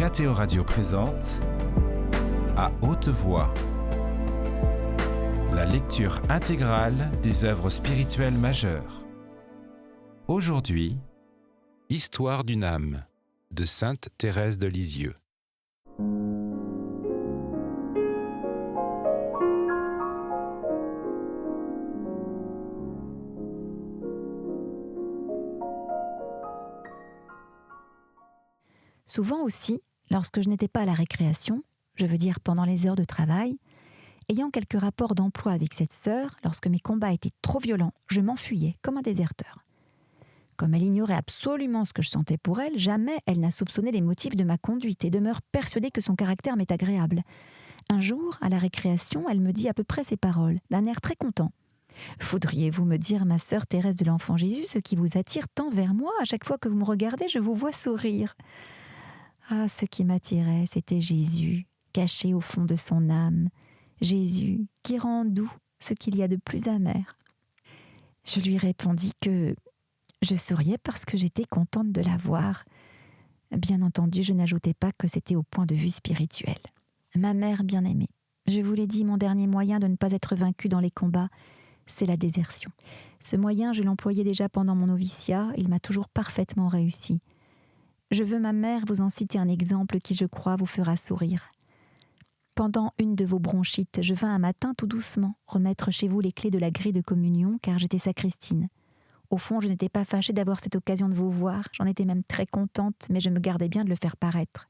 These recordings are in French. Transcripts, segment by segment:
KTO Radio présente À haute voix, la lecture intégrale des œuvres spirituelles majeures. Aujourd'hui, Histoire d'une âme de Sainte Thérèse de Lisieux. Souvent aussi, lorsque je n'étais pas à la récréation, je veux dire pendant les heures de travail, ayant quelques rapports d'emploi avec cette sœur, lorsque mes combats étaient trop violents, je m'enfuyais comme un déserteur. Comme elle ignorait absolument ce que je sentais pour elle, jamais elle n'a soupçonné les motifs de ma conduite et demeure persuadée que son caractère m'est agréable. Un jour, à la récréation, elle me dit à peu près ces paroles, d'un air très content. « Voudriez-vous me dire, ma sœur Thérèse de l'Enfant Jésus, ce qui vous attire tant vers moi? À chaque fois que vous me regardez, je vous vois sourire. » Ah, ce qui m'attirait, c'était Jésus, caché au fond de son âme. Jésus, qui rend doux ce qu'il y a de plus amer. Je lui répondis que je souriais parce que j'étais contente de la voir. Bien entendu, je n'ajoutais pas que c'était au point de vue spirituel. Ma mère bien-aimée, je vous l'ai dit, mon dernier moyen de ne pas être vaincue dans les combats, c'est la désertion. Ce moyen, je l'employais déjà pendant mon noviciat, il m'a toujours parfaitement réussi. Je veux, ma mère, vous en citer un exemple qui, je crois, vous fera sourire. Pendant une de vos bronchites, je vins un matin tout doucement remettre chez vous les clés de la grille de communion, car j'étais sacristine. Au fond, je n'étais pas fâchée d'avoir cette occasion de vous voir, j'en étais même très contente, mais je me gardais bien de le faire paraître.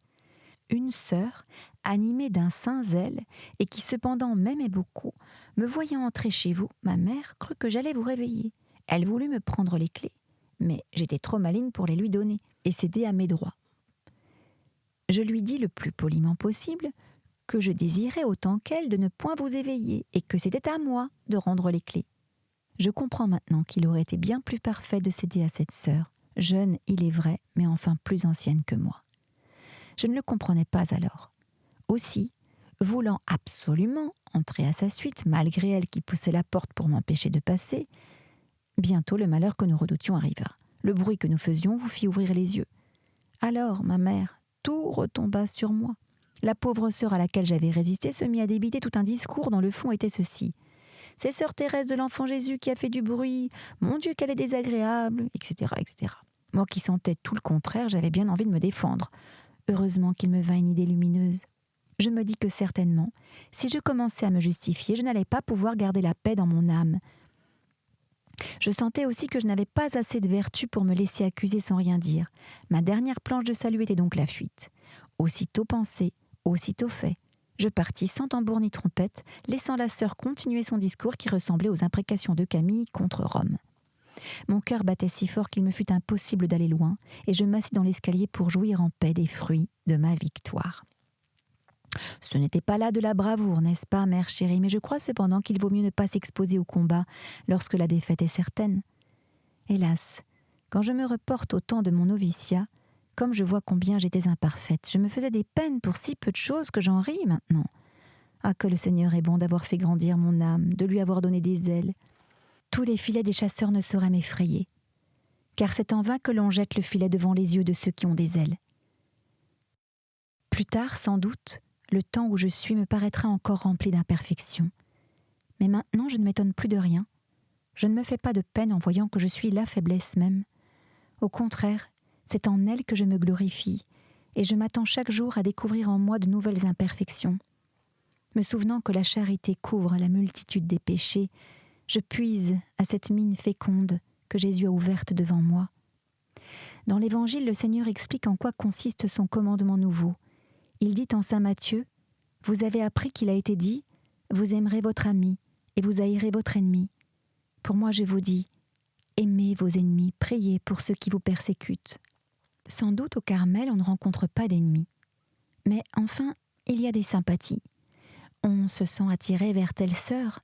Une sœur, animée d'un saint zèle, et qui cependant m'aimait beaucoup, me voyant entrer chez vous, ma mère crut que j'allais vous réveiller. Elle voulut me prendre les clés, mais j'étais trop maligne pour les lui donner, et céder à mes droits. Je lui dis le plus poliment possible que je désirais autant qu'elle de ne point vous éveiller, et que c'était à moi de rendre les clés. Je comprends maintenant qu'il aurait été bien plus parfait de céder à cette sœur, jeune, il est vrai, mais enfin plus ancienne que moi. Je ne le comprenais pas alors. Aussi, voulant absolument entrer à sa suite, malgré elle qui poussait la porte pour m'empêcher de passer, bientôt le malheur que nous redoutions arriva. Le bruit que nous faisions vous fit ouvrir les yeux. Alors, ma mère, tout retomba sur moi. La pauvre sœur à laquelle j'avais résisté se mit à débiter tout un discours dont le fond était ceci. « C'est sœur Thérèse de l'Enfant Jésus qui a fait du bruit. Mon Dieu, qu'elle est désagréable, etc., etc. » Moi qui sentais tout le contraire, j'avais bien envie de me défendre. Heureusement qu'il me vint une idée lumineuse. Je me dis que certainement, si je commençais à me justifier, je n'allais pas pouvoir garder la paix dans mon âme. Je sentais aussi que je n'avais pas assez de vertu pour me laisser accuser sans rien dire. Ma dernière planche de salut était donc la fuite. Aussitôt pensé, aussitôt fait. Je partis sans tambour ni trompette, laissant la sœur continuer son discours qui ressemblait aux imprécations de Camille contre Rome. Mon cœur battait si fort qu'il me fut impossible d'aller loin, et je m'assis dans l'escalier pour jouir en paix des fruits de ma victoire. Ce n'était pas là de la bravoure, n'est-ce pas, mère chérie, mais je crois cependant qu'il vaut mieux ne pas s'exposer au combat lorsque la défaite est certaine. Hélas, quand je me reporte au temps de mon noviciat, comme je vois combien j'étais imparfaite, je me faisais des peines pour si peu de choses que j'en ris maintenant. Ah, que le Seigneur est bon d'avoir fait grandir mon âme, de lui avoir donné des ailes. Tous les filets des chasseurs ne sauraient m'effrayer, car c'est en vain que l'on jette le filet devant les yeux de ceux qui ont des ailes. Plus tard, sans doute, le temps où je suis me paraîtra encore rempli d'imperfections. Mais maintenant, je ne m'étonne plus de rien. Je ne me fais pas de peine en voyant que je suis la faiblesse même. Au contraire, c'est en elle que je me glorifie, et je m'attends chaque jour à découvrir en moi de nouvelles imperfections. Me souvenant que la charité couvre la multitude des péchés, je puise à cette mine féconde que Jésus a ouverte devant moi. Dans l'Évangile, le Seigneur explique en quoi consiste son commandement nouveau. Il dit en saint Matthieu, « Vous avez appris qu'il a été dit, vous aimerez votre ami et vous haïrez votre ennemi. Pour moi, je vous dis, aimez vos ennemis, priez pour ceux qui vous persécutent. » Sans doute au Carmel, on ne rencontre pas d'ennemis. Mais enfin, il y a des sympathies. On se sent attiré vers telle sœur,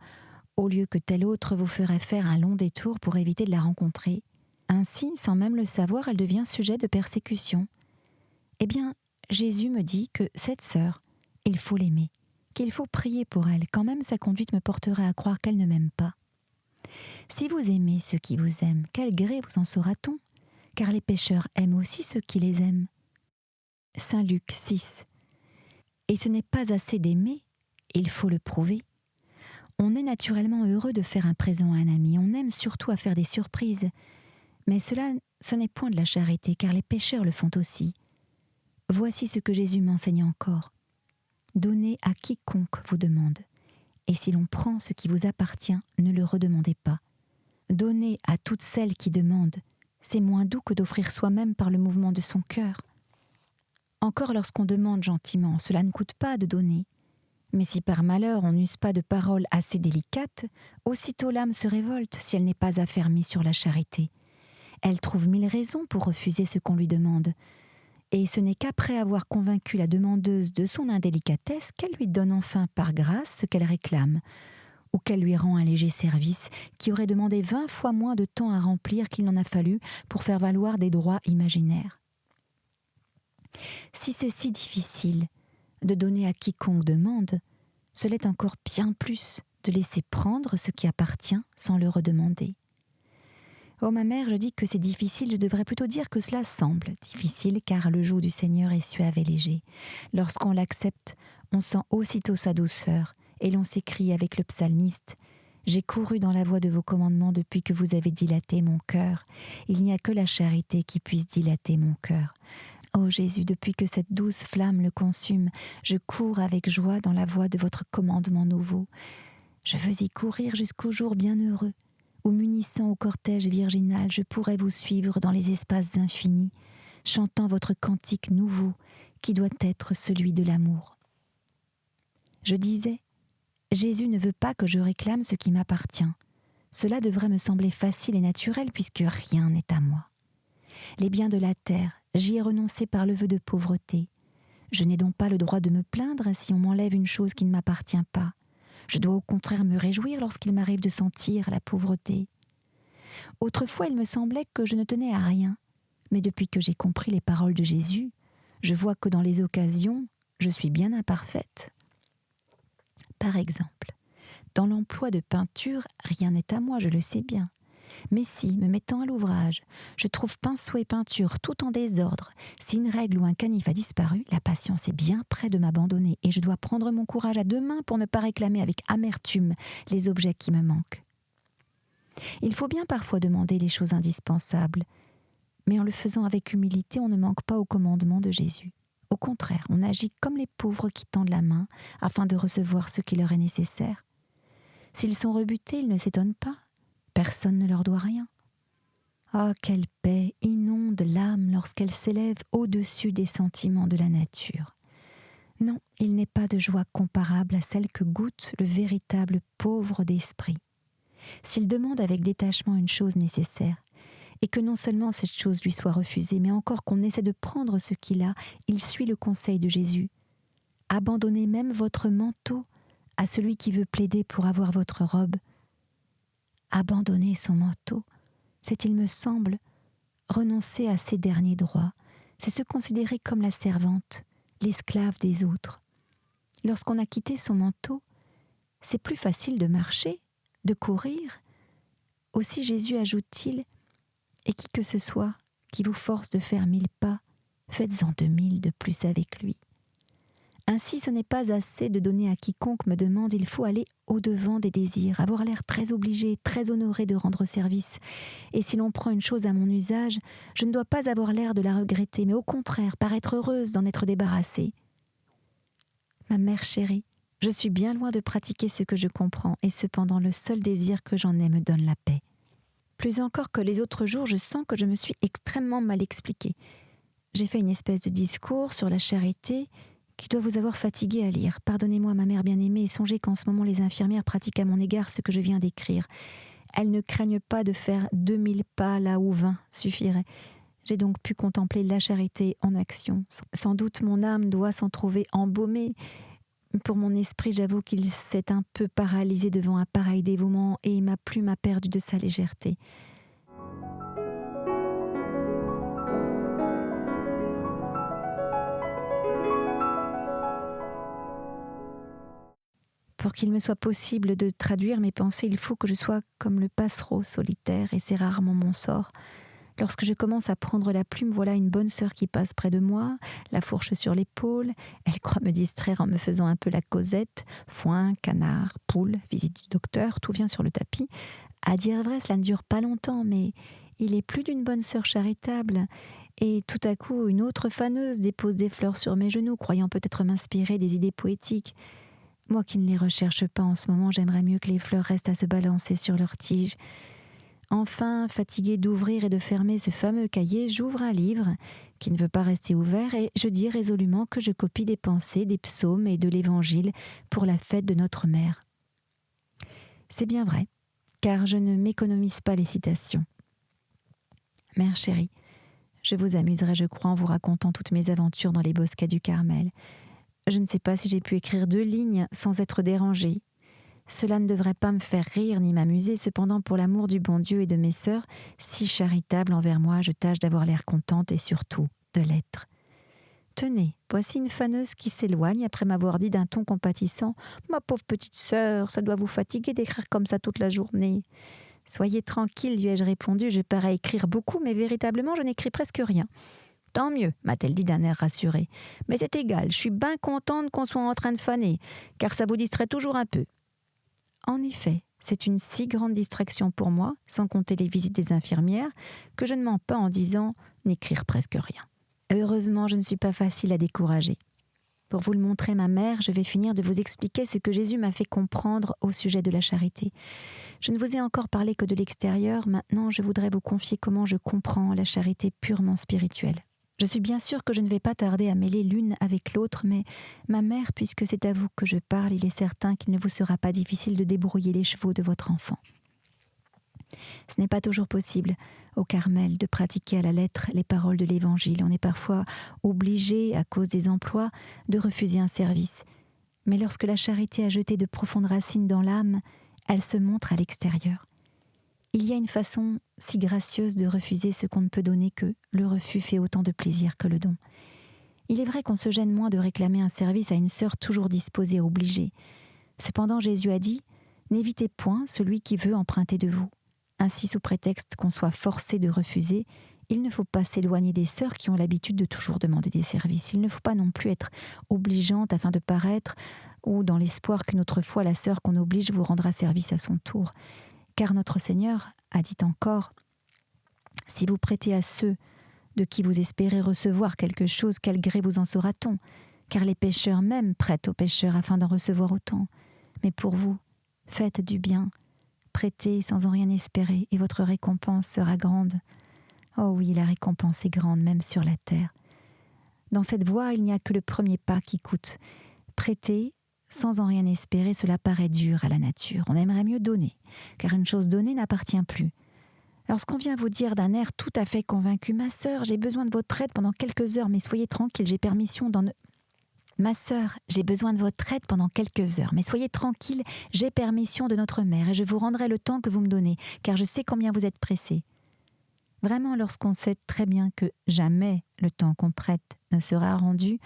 au lieu que telle autre vous ferait faire un long détour pour éviter de la rencontrer. Ainsi, sans même le savoir, elle devient sujet de persécution. Eh bien, Jésus me dit que cette sœur, il faut l'aimer, qu'il faut prier pour elle, quand même sa conduite me porterait à croire qu'elle ne m'aime pas. Si vous aimez ceux qui vous aiment, quel gré vous en saura-t-on? Car les pécheurs aiment aussi ceux qui les aiment. Saint Luc 6. Et ce n'est pas assez d'aimer, il faut le prouver. On est naturellement heureux de faire un présent à un ami, on aime surtout à faire des surprises. Mais ce n'est point de la charité, car les pécheurs le font aussi. Voici ce que Jésus m'enseigne encore. Donnez à quiconque vous demande. Et si l'on prend ce qui vous appartient, ne le redemandez pas. Donnez à toutes celles qui demandent. C'est moins doux que d'offrir soi-même par le mouvement de son cœur. Encore lorsqu'on demande gentiment, cela ne coûte pas de donner. Mais si par malheur on n'use pas de paroles assez délicates, aussitôt l'âme se révolte si elle n'est pas affermie sur la charité. Elle trouve 1000 raisons pour refuser ce qu'on lui demande. Et ce n'est qu'après avoir convaincu la demandeuse de son indélicatesse qu'elle lui donne enfin par grâce ce qu'elle réclame, ou qu'elle lui rend un léger service qui aurait demandé 20 fois moins de temps à remplir qu'il n'en a fallu pour faire valoir des droits imaginaires. Si c'est si difficile de donner à quiconque demande, ce l'est encore bien plus de laisser prendre ce qui appartient sans le redemander. Oh ma mère, je dis que c'est difficile, je devrais plutôt dire que cela semble difficile, car le joug du Seigneur est suave et léger. Lorsqu'on l'accepte, on sent aussitôt sa douceur, et l'on s'écrie avec le psalmiste « J'ai couru dans la voie de vos commandements depuis que vous avez dilaté mon cœur. Il n'y a que la charité qui puisse dilater mon cœur. Ô Jésus, depuis que cette douce flamme le consume, je cours avec joie dans la voie de votre commandement nouveau. Je veux y courir jusqu'au jour bienheureux, où m'unissant au cortège virginal, je pourrai vous suivre dans les espaces infinis, chantant votre cantique nouveau, qui doit être celui de l'amour. » Je disais, Jésus ne veut pas que je réclame ce qui m'appartient. Cela devrait me sembler facile et naturel, puisque rien n'est à moi. Les biens de la terre, j'y ai renoncé par le vœu de pauvreté. Je n'ai donc pas le droit de me plaindre si on m'enlève une chose qui ne m'appartient pas. Je dois au contraire me réjouir lorsqu'il m'arrive de sentir la pauvreté. Autrefois, il me semblait que je ne tenais à rien. Mais depuis que j'ai compris les paroles de Jésus, je vois que dans les occasions, je suis bien imparfaite. Par exemple, dans l'emploi de peinture, rien n'est à moi, je le sais bien. Mais si, me mettant à l'ouvrage, je trouve pinceau et peinture tout en désordre, si une règle ou un canif a disparu, la patience est bien près de m'abandonner et je dois prendre mon courage à deux mains pour ne pas réclamer avec amertume les objets qui me manquent. Il faut bien parfois demander les choses indispensables, mais en le faisant avec humilité, on ne manque pas au commandement de Jésus. Au contraire, on agit comme les pauvres qui tendent la main afin de recevoir ce qui leur est nécessaire. S'ils sont rebutés, ils ne s'étonnent pas. Personne ne leur doit rien. Ah, quelle paix inonde l'âme lorsqu'elle s'élève au-dessus des sentiments de la nature. Non, il n'est pas de joie comparable à celle que goûte le véritable pauvre d'esprit. S'il demande avec détachement une chose nécessaire, et que non seulement cette chose lui soit refusée, mais encore qu'on essaie de prendre ce qu'il a, il suit le conseil de Jésus. Abandonnez même votre manteau à celui qui veut plaider pour avoir votre robe. Abandonner son manteau, c'est, il me semble, renoncer à ses derniers droits, c'est se considérer comme la servante, l'esclave des autres. Lorsqu'on a quitté son manteau, c'est plus facile de marcher, de courir. Aussi Jésus ajoute-t-il, et qui que ce soit qui vous force de faire 1000 pas, faites-en 2000 de plus avec lui. Ainsi, ce n'est pas assez de donner à quiconque me demande, il faut aller au-devant des désirs, avoir l'air très obligé, très honoré de rendre service. Et si l'on prend une chose à mon usage, je ne dois pas avoir l'air de la regretter, mais au contraire, paraître heureuse d'en être débarrassée. Ma mère chérie, je suis bien loin de pratiquer ce que je comprends, et cependant le seul désir que j'en ai me donne la paix. Plus encore que les autres jours, je sens que je me suis extrêmement mal expliquée. J'ai fait une espèce de discours sur la charité qui doit vous avoir fatigué à lire. Pardonnez-moi, ma mère bien-aimée, et songez qu'en ce moment les infirmières pratiquent à mon égard ce que je viens d'écrire. Elles ne craignent pas de faire 2000 pas là où 20 suffirait. J'ai donc pu contempler la charité en action. Sans doute mon âme doit s'en trouver embaumée. Pour mon esprit, j'avoue qu'il s'est un peu paralysé devant un pareil dévouement et ma plume a perdu de sa légèreté. Pour qu'il me soit possible de traduire mes pensées, il faut que je sois comme le passereau solitaire, et c'est rarement mon sort. Lorsque je commence à prendre la plume, voilà une bonne sœur qui passe près de moi, la fourche sur l'épaule. Elle croit me distraire en me faisant un peu la causette. Foin, canard, poule, visite du docteur, tout vient sur le tapis. À dire vrai, cela ne dure pas longtemps, mais il est plus d'une bonne sœur charitable. Et tout à coup, une autre faneuse dépose des fleurs sur mes genoux, croyant peut-être m'inspirer des idées poétiques. Moi qui ne les recherche pas en ce moment, j'aimerais mieux que les fleurs restent à se balancer sur leurs tiges. Enfin, fatiguée d'ouvrir et de fermer ce fameux cahier, j'ouvre un livre qui ne veut pas rester ouvert et je dis résolument que je copie des pensées, des psaumes et de l'Évangile pour la fête de notre mère. C'est bien vrai, car je ne m'économise pas les citations. Mère chérie, je vous amuserai, je crois, en vous racontant toutes mes aventures dans les bosquets du Carmel. Je ne sais pas si j'ai pu écrire 2 lignes sans être dérangée. Cela ne devrait pas me faire rire ni m'amuser, cependant pour l'amour du bon Dieu et de mes sœurs, si charitables envers moi, je tâche d'avoir l'air contente et surtout de l'être. Tenez, voici une faneuse qui s'éloigne après m'avoir dit d'un ton compatissant « Ma pauvre petite sœur, ça doit vous fatiguer d'écrire comme ça toute la journée. » « Soyez tranquille, lui ai-je répondu, je parais écrire beaucoup, mais véritablement je n'écris presque rien. » « Tant mieux, m'a-t-elle dit d'un air rassuré. Mais c'est égal, je suis bien contente qu'on soit en train de faner, car ça vous distrait toujours un peu. En effet, c'est une si grande distraction pour moi, sans compter les visites des infirmières, que je ne mens pas en disant n'écrire presque rien. Heureusement, je ne suis pas facile à décourager. Pour vous le montrer, ma mère, je vais finir de vous expliquer ce que Jésus m'a fait comprendre au sujet de la charité. Je ne vous ai encore parlé que de l'extérieur, maintenant je voudrais vous confier comment je comprends la charité purement spirituelle. Je suis bien sûre que je ne vais pas tarder à mêler l'une avec l'autre, mais ma mère, puisque c'est à vous que je parle, il est certain qu'il ne vous sera pas difficile de débrouiller les chevaux de votre enfant. Ce n'est pas toujours possible, au Carmel, de pratiquer à la lettre les paroles de l'Évangile. On est parfois obligé, à cause des emplois, de refuser un service. Mais lorsque la charité a jeté de profondes racines dans l'âme, elle se montre à l'extérieur. Il y a une façon si gracieuse de refuser ce qu'on ne peut donner que le refus fait autant de plaisir que le don. Il est vrai qu'on se gêne moins de réclamer un service à une sœur toujours disposée, obligée. Cependant, Jésus a dit « N'évitez point celui qui veut emprunter de vous ». Ainsi, sous prétexte qu'on soit forcé de refuser, il ne faut pas s'éloigner des sœurs qui ont l'habitude de toujours demander des services. Il ne faut pas non plus être obligeante afin de paraître ou dans l'espoir qu'une autre fois la sœur qu'on oblige vous rendra service à son tour. Car notre Seigneur a dit encore « Si vous prêtez à ceux de qui vous espérez recevoir quelque chose, quel gré vous en saura-t-on ? Car les pécheurs même prêtent aux pécheurs afin d'en recevoir autant. Mais pour vous, faites du bien, prêtez sans en rien espérer, et votre récompense sera grande. Oh oui, la récompense est grande, même sur la terre. Dans cette voie, il n'y a que le premier pas qui coûte. Prêter sans en rien espérer, cela paraît dur à la nature. On aimerait mieux donner, car une chose donnée n'appartient plus. Lorsqu'on vient vous dire d'un air tout à fait convaincu « Ma sœur, j'ai besoin de votre aide pendant quelques heures, mais soyez tranquille, j'ai permission d'en... » Ma sœur, j'ai besoin de votre aide pendant quelques heures, mais soyez tranquille, j'ai permission de notre mère et je vous rendrai le temps que vous me donnez, car je sais combien vous êtes pressé. Vraiment, lorsqu'on sait très bien que jamais le temps qu'on prête ne sera rendu,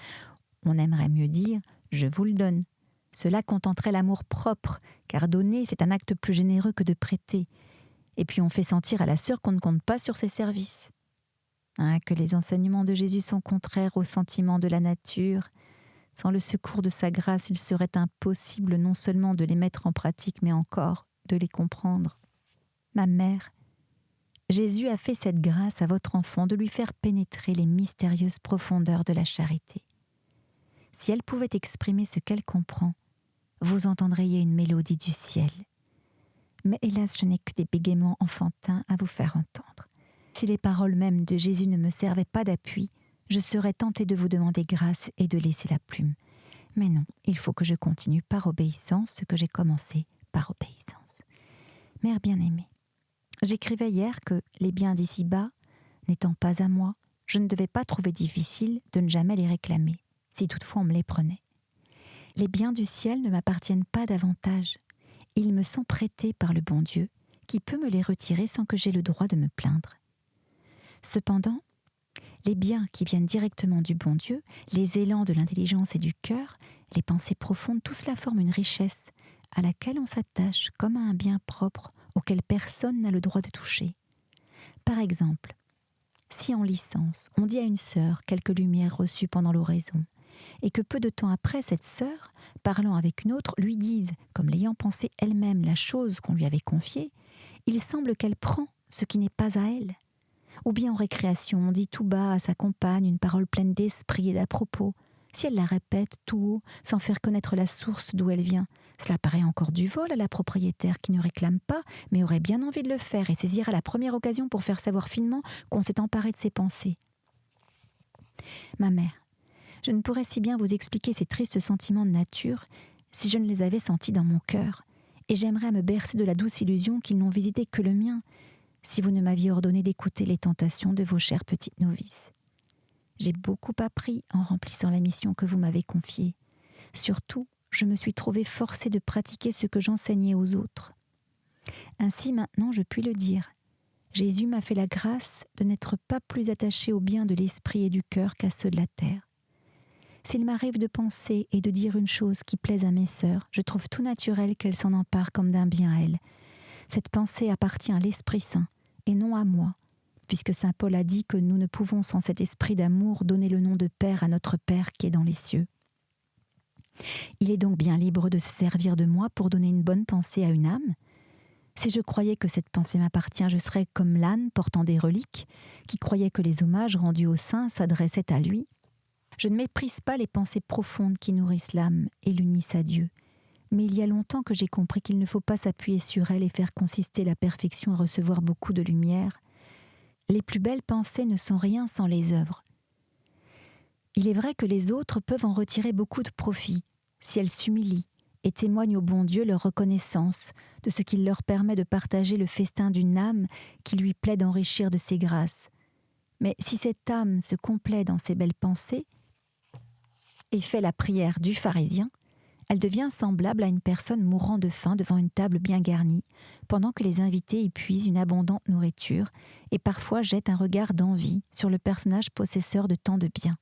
on aimerait mieux dire « je vous le donne ». Cela contenterait l'amour propre, car donner, c'est un acte plus généreux que de prêter. Et puis on fait sentir à la sœur qu'on ne compte pas sur ses services. Ah, que les enseignements de Jésus sont contraires aux sentiments de la nature. Sans le secours de sa grâce, il serait impossible non seulement de les mettre en pratique, mais encore de les comprendre. Ma mère, Jésus a fait cette grâce à votre enfant de lui faire pénétrer les mystérieuses profondeurs de la charité. Si elle pouvait exprimer ce qu'elle comprend, vous entendriez une mélodie du ciel. Mais hélas, je n'ai que des bégaiements enfantins à vous faire entendre. Si les paroles mêmes de Jésus ne me servaient pas d'appui, je serais tentée de vous demander grâce et de laisser la plume. Mais non, il faut que je continue par obéissance ce que j'ai commencé par obéissance. Mère bien-aimée, j'écrivais hier que les biens d'ici-bas, n'étant pas à moi, je ne devais pas trouver difficile de ne jamais les réclamer, si toutefois on me les prenait. Les biens du ciel ne m'appartiennent pas davantage. Ils me sont prêtés par le bon Dieu, qui peut me les retirer sans que j'aie le droit de me plaindre. Cependant, les biens qui viennent directement du bon Dieu, les élans de l'intelligence et du cœur, les pensées profondes, tout cela forme une richesse à laquelle on s'attache comme à un bien propre auquel personne n'a le droit de toucher. Par exemple, Si en licence, on dit à une sœur quelques lumières reçues pendant l'oraison, et que peu de temps après, cette sœur, parlant avec une autre, lui dise, comme l'ayant pensé elle-même la chose qu'on lui avait confiée, il semble qu'elle prend ce qui n'est pas à elle. Ou bien en récréation, on dit tout bas à sa compagne une parole pleine d'esprit et d'à propos. Si elle la répète tout haut, sans faire connaître la source d'où elle vient, cela paraît encore du vol à la propriétaire qui ne réclame pas, mais aurait bien envie de le faire et saisira la première occasion pour faire savoir finement qu'on s'est emparé de ses pensées. Ma mère, je ne pourrais si bien vous expliquer ces tristes sentiments de nature si je ne les avais sentis dans mon cœur, et j'aimerais à me bercer de la douce illusion qu'ils n'ont visité que le mien, si vous ne m'aviez ordonné d'écouter les tentations de vos chères petites novices. J'ai beaucoup appris en remplissant la mission que vous m'avez confiée. Surtout, je me suis trouvée forcée de pratiquer ce que j'enseignais aux autres. Ainsi maintenant je puis le dire. Jésus m'a fait la grâce de n'être pas plus attaché aux biens de l'esprit et du cœur qu'à ceux de la terre. S'il m'arrive de penser et de dire une chose qui plaise à mes sœurs, je trouve tout naturel qu'elles s'en emparent comme d'un bien à elles. Cette pensée appartient à l'Esprit Saint, et non à moi, puisque saint Paul a dit que nous ne pouvons sans cet esprit d'amour donner le nom de Père à notre Père qui est dans les cieux. Il est donc bien libre de se servir de moi pour donner une bonne pensée à une âme. Si je croyais que cette pensée m'appartient, je serais comme l'âne portant des reliques, qui croyait que les hommages rendus au saint s'adressaient à lui. Je ne méprise pas les pensées profondes qui nourrissent l'âme et l'unissent à Dieu. Mais il y a longtemps que j'ai compris qu'il ne faut pas s'appuyer sur elle et faire consister la perfection à recevoir beaucoup de lumière. Les plus belles pensées ne sont rien sans les œuvres. Il est vrai que les autres peuvent en retirer beaucoup de profit, si elles s'humilient et témoignent au bon Dieu leur reconnaissance de ce qu'il leur permet de partager le festin d'une âme qui lui plaît d'enrichir de ses grâces. Mais si cette âme se complaît dans ses belles pensées et fait la prière du pharisien, elle devient semblable à une personne mourant de faim devant une table bien garnie, pendant que les invités y puisent une abondante nourriture et parfois jettent un regard d'envie sur le personnage possesseur de tant de biens.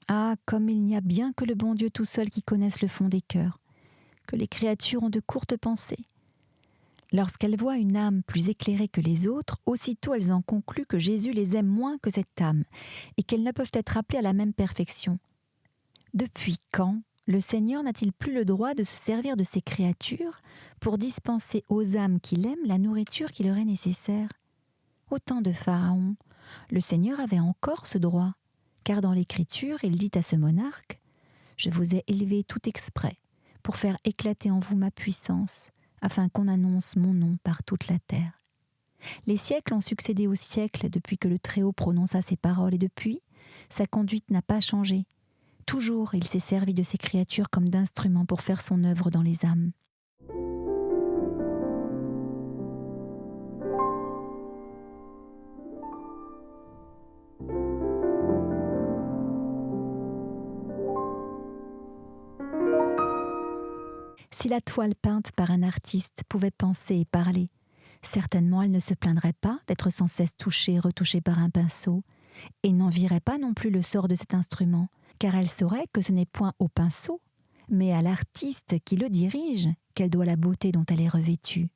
Ah, comme il n'y a bien que le bon Dieu tout seul qui connaisse le fond des cœurs, que les créatures ont de courtes pensées. Lorsqu'elles voient une âme plus éclairée que les autres, aussitôt elles en concluent que Jésus les aime moins que cette âme, et qu'elles ne peuvent être appelées à la même perfection. Depuis quand le Seigneur n'a-t-il plus le droit de se servir de ses créatures pour dispenser aux âmes qu'il aime la nourriture qui leur est nécessaire ? Au temps de Pharaon, le Seigneur avait encore ce droit, car dans l'Écriture, il dit à ce monarque « Je vous ai élevé tout exprès pour faire éclater en vous ma puissance, afin qu'on annonce mon nom par toute la terre. » Les siècles ont succédé aux siècles depuis que le Très-Haut prononça ces paroles, et depuis, sa conduite n'a pas changé. Toujours, il s'est servi de ses créatures comme d'instruments pour faire son œuvre dans les âmes. Si la toile peinte par un artiste pouvait penser et parler, certainement elle ne se plaindrait pas d'être sans cesse touchée et retouchée par un pinceau, et n'envierait pas non plus le sort de cet instrument, car elle saurait que ce n'est point au pinceau, mais à l'artiste qui le dirige qu'elle doit la beauté dont elle est revêtue.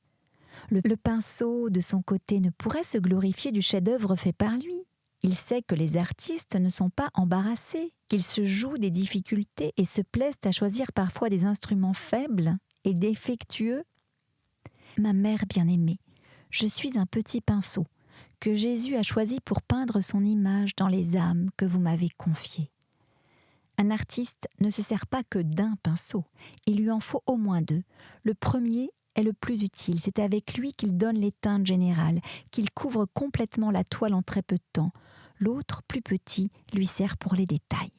Le pinceau, de son côté, ne pourrait se glorifier du chef-d'œuvre fait par lui. Il sait que les artistes ne sont pas embarrassés, qu'ils se jouent des difficultés et se plaisent à choisir parfois des instruments faibles et défectueux. Ma mère bien-aimée, je suis un petit pinceau que Jésus a choisi pour peindre son image dans les âmes que vous m'avez confiées. Un artiste ne se sert pas que d'un pinceau, il lui en faut au moins deux. Le premier est le plus utile, c'est avec lui qu'il donne les teintes générales, qu'il couvre complètement la toile en très peu de temps. L'autre, plus petit, lui sert pour les détails.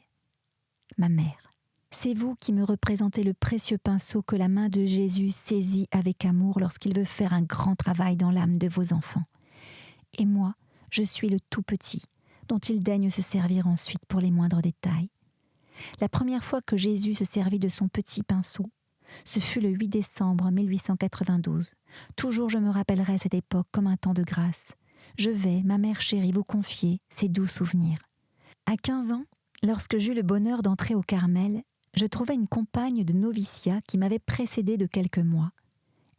Ma mère, c'est vous qui me représentez le précieux pinceau que la main de Jésus saisit avec amour lorsqu'il veut faire un grand travail dans l'âme de vos enfants. Et moi, je suis le tout petit, dont il daigne se servir ensuite pour les moindres détails. La première fois que Jésus se servit de son petit pinceau, ce fut le 8 décembre 1892. Toujours je me rappellerai cette époque comme un temps de grâce. Je vais, ma mère chérie, vous confier ces doux souvenirs. À 15 ans, lorsque j'eus le bonheur d'entrer au Carmel, je trouvai une compagne de noviciat qui m'avait précédée de quelques mois.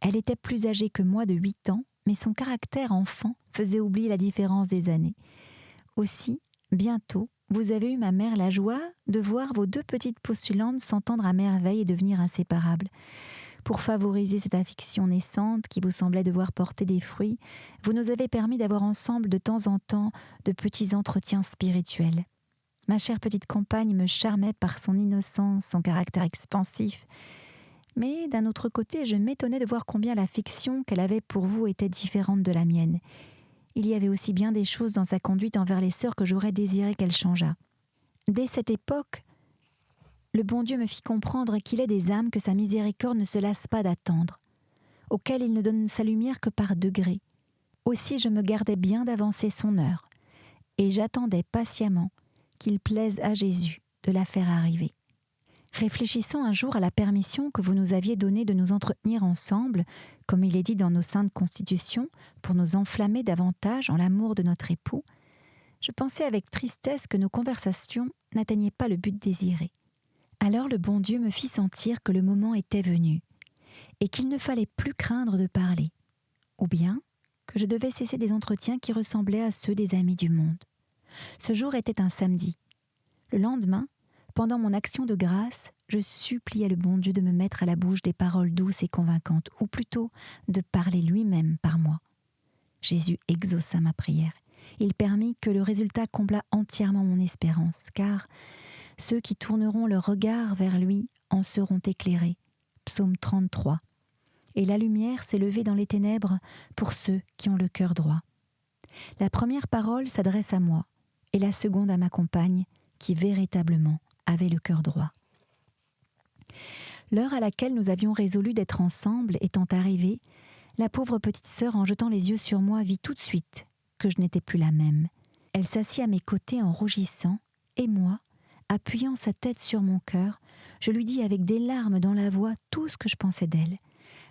Elle était plus âgée que moi de 8 ans, mais son caractère enfant faisait oublier la différence des années. Aussi, bientôt, vous avez eu, ma mère, la joie de voir vos 2 petites postulantes s'entendre à merveille et devenir inséparables. Pour favoriser cette affection naissante qui vous semblait devoir porter des fruits, vous nous avez permis d'avoir ensemble de temps en temps de petits entretiens spirituels. Ma chère petite compagne me charmait par son innocence, son caractère expansif. Mais d'un autre côté, je m'étonnais de voir combien l'affection qu'elle avait pour vous était différente de la mienne. Il y avait aussi bien des choses dans sa conduite envers les sœurs que j'aurais désiré qu'elle changeât. Dès cette époque, le bon Dieu me fit comprendre qu'il est des âmes que sa miséricorde ne se lasse pas d'attendre, auxquelles il ne donne sa lumière que par degrés. Aussi je me gardais bien d'avancer son heure, et j'attendais patiemment qu'il plaise à Jésus de la faire arriver. Réfléchissant un jour à la permission que vous nous aviez donnée de nous entretenir ensemble, comme il est dit dans nos saintes constitutions, pour nous enflammer davantage en l'amour de notre époux, je pensais avec tristesse que nos conversations n'atteignaient pas le but désiré. Alors le bon Dieu me fit sentir que le moment était venu, et qu'il ne fallait plus craindre de parler, ou bien que je devais cesser des entretiens qui ressemblaient à ceux des amis du monde. Ce jour était un samedi. Le lendemain, pendant mon action de grâce, je suppliais le bon Dieu de me mettre à la bouche des paroles douces et convaincantes, ou plutôt de parler lui-même par moi. Jésus exauça ma prière. Il permit que le résultat comblât entièrement mon espérance, car ceux qui tourneront leur regard vers lui en seront éclairés. Psaume 33. Et la lumière s'est levée dans les ténèbres pour ceux qui ont le cœur droit. La première parole s'adresse à moi, et la seconde à ma compagne, qui véritablement avait le cœur droit. L'heure à laquelle nous avions résolu d'être ensemble étant arrivée, la pauvre petite sœur, en jetant les yeux sur moi, vit tout de suite que je n'étais plus la même. Elle s'assit à mes côtés en rougissant, et moi, appuyant sa tête sur mon cœur, je lui dis avec des larmes dans la voix tout ce que je pensais d'elle,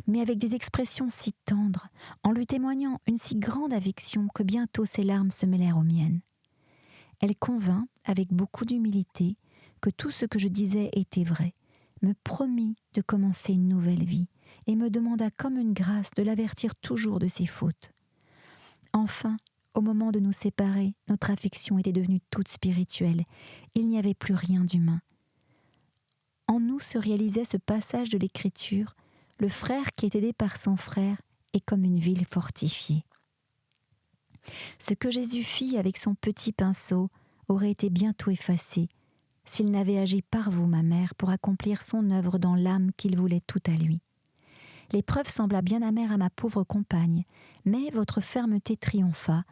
mais avec des expressions si tendres, en lui témoignant une si grande affection que bientôt ses larmes se mêlèrent aux miennes. Elle convint, avec beaucoup d'humilité, que tout ce que je disais était vrai, me promit de commencer une nouvelle vie, et me demanda comme une grâce de l'avertir toujours de ses fautes. Enfin, au moment de nous séparer, notre affection était devenue toute spirituelle. Il n'y avait plus rien d'humain. En nous se réalisait ce passage de l'Écriture, le frère qui est aidé par son frère est comme une ville fortifiée. Ce que Jésus fit avec son petit pinceau aurait été bientôt effacé s'il n'avait agi par vous, ma mère, pour accomplir son œuvre dans l'âme qu'il voulait tout à lui. L'épreuve sembla bien amère à ma pauvre compagne, mais votre fermeté triompha,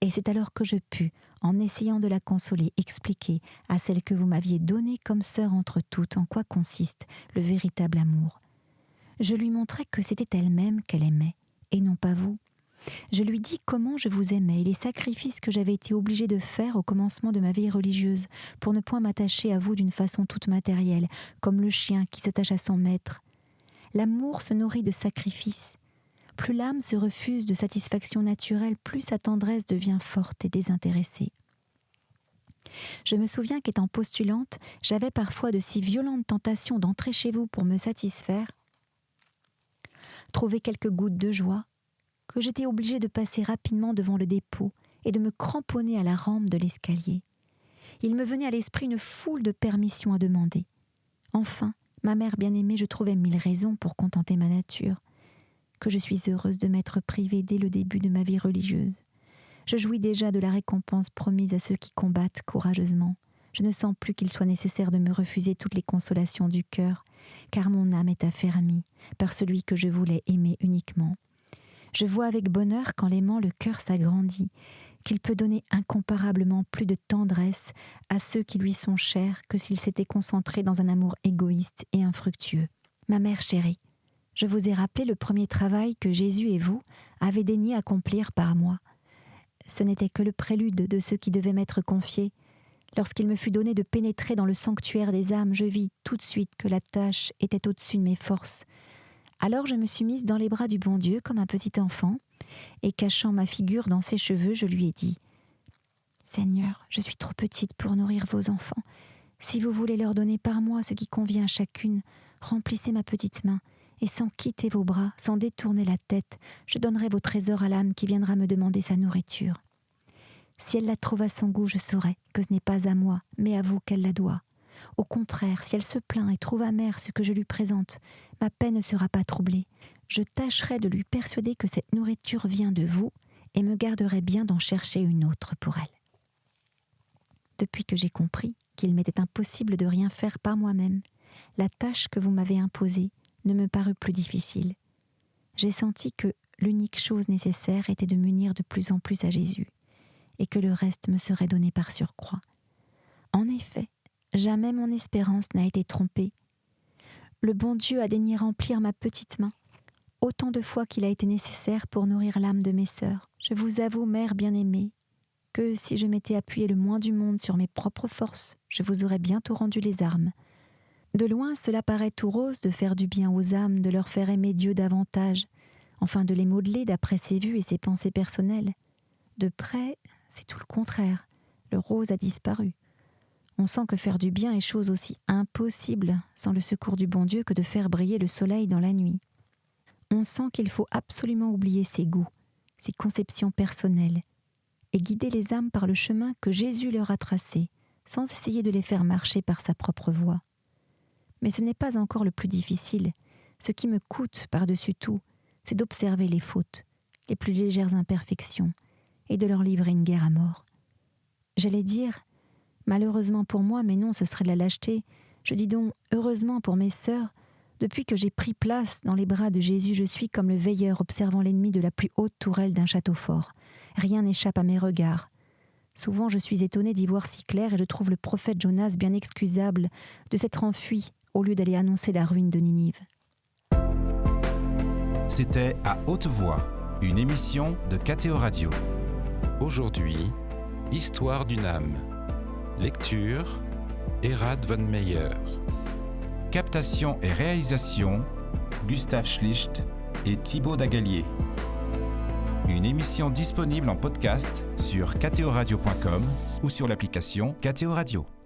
et c'est alors que je pus, en essayant de la consoler, expliquer à celle que vous m'aviez donnée comme sœur entre toutes en quoi consiste le véritable amour. Je lui montrai que c'était elle-même qu'elle aimait, et non pas vous. Je lui dis comment je vous aimais et les sacrifices que j'avais été obligée de faire au commencement de ma vie religieuse pour ne point m'attacher à vous d'une façon toute matérielle, comme le chien qui s'attache à son maître. L'amour se nourrit de sacrifices. Plus l'âme se refuse de satisfaction naturelle, plus sa tendresse devient forte et désintéressée. Je me souviens qu'étant postulante, j'avais parfois de si violentes tentations d'entrer chez vous pour me satisfaire, trouver quelques gouttes de joie, que j'étais obligée de passer rapidement devant le dépôt et de me cramponner à la rampe de l'escalier. Il me venait à l'esprit une foule de permissions à demander. Enfin, ma mère bien-aimée, je trouvais 1000 raisons pour contenter ma nature, que je suis heureuse de m'être privée dès le début de ma vie religieuse. Je jouis déjà de la récompense promise à ceux qui combattent courageusement. Je ne sens plus qu'il soit nécessaire de me refuser toutes les consolations du cœur, car mon âme est affermie par celui que je voulais aimer uniquement. Je vois avec bonheur qu'en l'aimant le cœur s'agrandit, qu'il peut donner incomparablement plus de tendresse à ceux qui lui sont chers que s'il s'était concentré dans un amour égoïste et infructueux. Ma mère chérie, je vous ai rappelé le premier travail que Jésus et vous avez daigné accomplir par moi. Ce n'était que le prélude de ce qui devait m'être confié. Lorsqu'il me fut donné de pénétrer dans le sanctuaire des âmes, je vis tout de suite que la tâche était au-dessus de mes forces. Alors je me suis mise dans les bras du bon Dieu comme un petit enfant, et cachant ma figure dans ses cheveux, je lui ai dit « Seigneur, je suis trop petite pour nourrir vos enfants. Si vous voulez leur donner par moi ce qui convient à chacune, remplissez ma petite main et sans quitter vos bras, sans détourner la tête, je donnerai vos trésors à l'âme qui viendra me demander sa nourriture. Si elle la trouve à son goût, je saurai que ce n'est pas à moi, mais à vous qu'elle la doit. Au contraire, si elle se plaint et trouve amer ce que je lui présente, ma peine ne sera pas troublée. Je tâcherai de lui persuader que cette nourriture vient de vous et me garderai bien d'en chercher une autre pour elle. Depuis que j'ai compris qu'il m'était impossible de rien faire par moi-même, la tâche que vous m'avez imposée ne me parut plus difficile. J'ai senti que l'unique chose nécessaire était de m'unir de plus en plus à Jésus, et que le reste me serait donné par surcroît. En effet, jamais mon espérance n'a été trompée. Le bon Dieu a daigné remplir ma petite main, autant de fois qu'il a été nécessaire pour nourrir l'âme de mes sœurs. Je vous avoue, mère bien-aimée, que si je m'étais appuyé le moins du monde sur mes propres forces, je vous aurais bientôt rendu les armes. De loin, cela paraît tout rose de faire du bien aux âmes, de leur faire aimer Dieu davantage, enfin de les modeler d'après ses vues et ses pensées personnelles. De près, c'est tout le contraire. Le rose a disparu. On sent que faire du bien est chose aussi impossible sans le secours du bon Dieu que de faire briller le soleil dans la nuit. On sent qu'il faut absolument oublier ses goûts, ses conceptions personnelles, et guider les âmes par le chemin que Jésus leur a tracé, sans essayer de les faire marcher par sa propre voie. Mais ce n'est pas encore le plus difficile. Ce qui me coûte par-dessus tout, c'est d'observer les fautes, les plus légères imperfections, et de leur livrer une guerre à mort. J'allais dire, malheureusement pour moi, mais non, ce serait de la lâcheté, je dis donc heureusement pour mes sœurs, depuis que j'ai pris place dans les bras de Jésus, je suis comme le veilleur observant l'ennemi de la plus haute tourelle d'un château fort. Rien n'échappe à mes regards. Souvent je suis étonnée d'y voir si clair et je trouve le prophète Jonas bien excusable de s'être enfui au lieu d'aller annoncer la ruine de Ninive. C'était À Haute Voix, une émission de KTO Radio. Aujourd'hui, Histoire d'une âme. Lecture, Erhard von Meyer. Captation et réalisation, Gustave Schlicht et Thibaut Dagalier. Une émission disponible en podcast sur ktoradio.com ou sur l'application KTO Radio.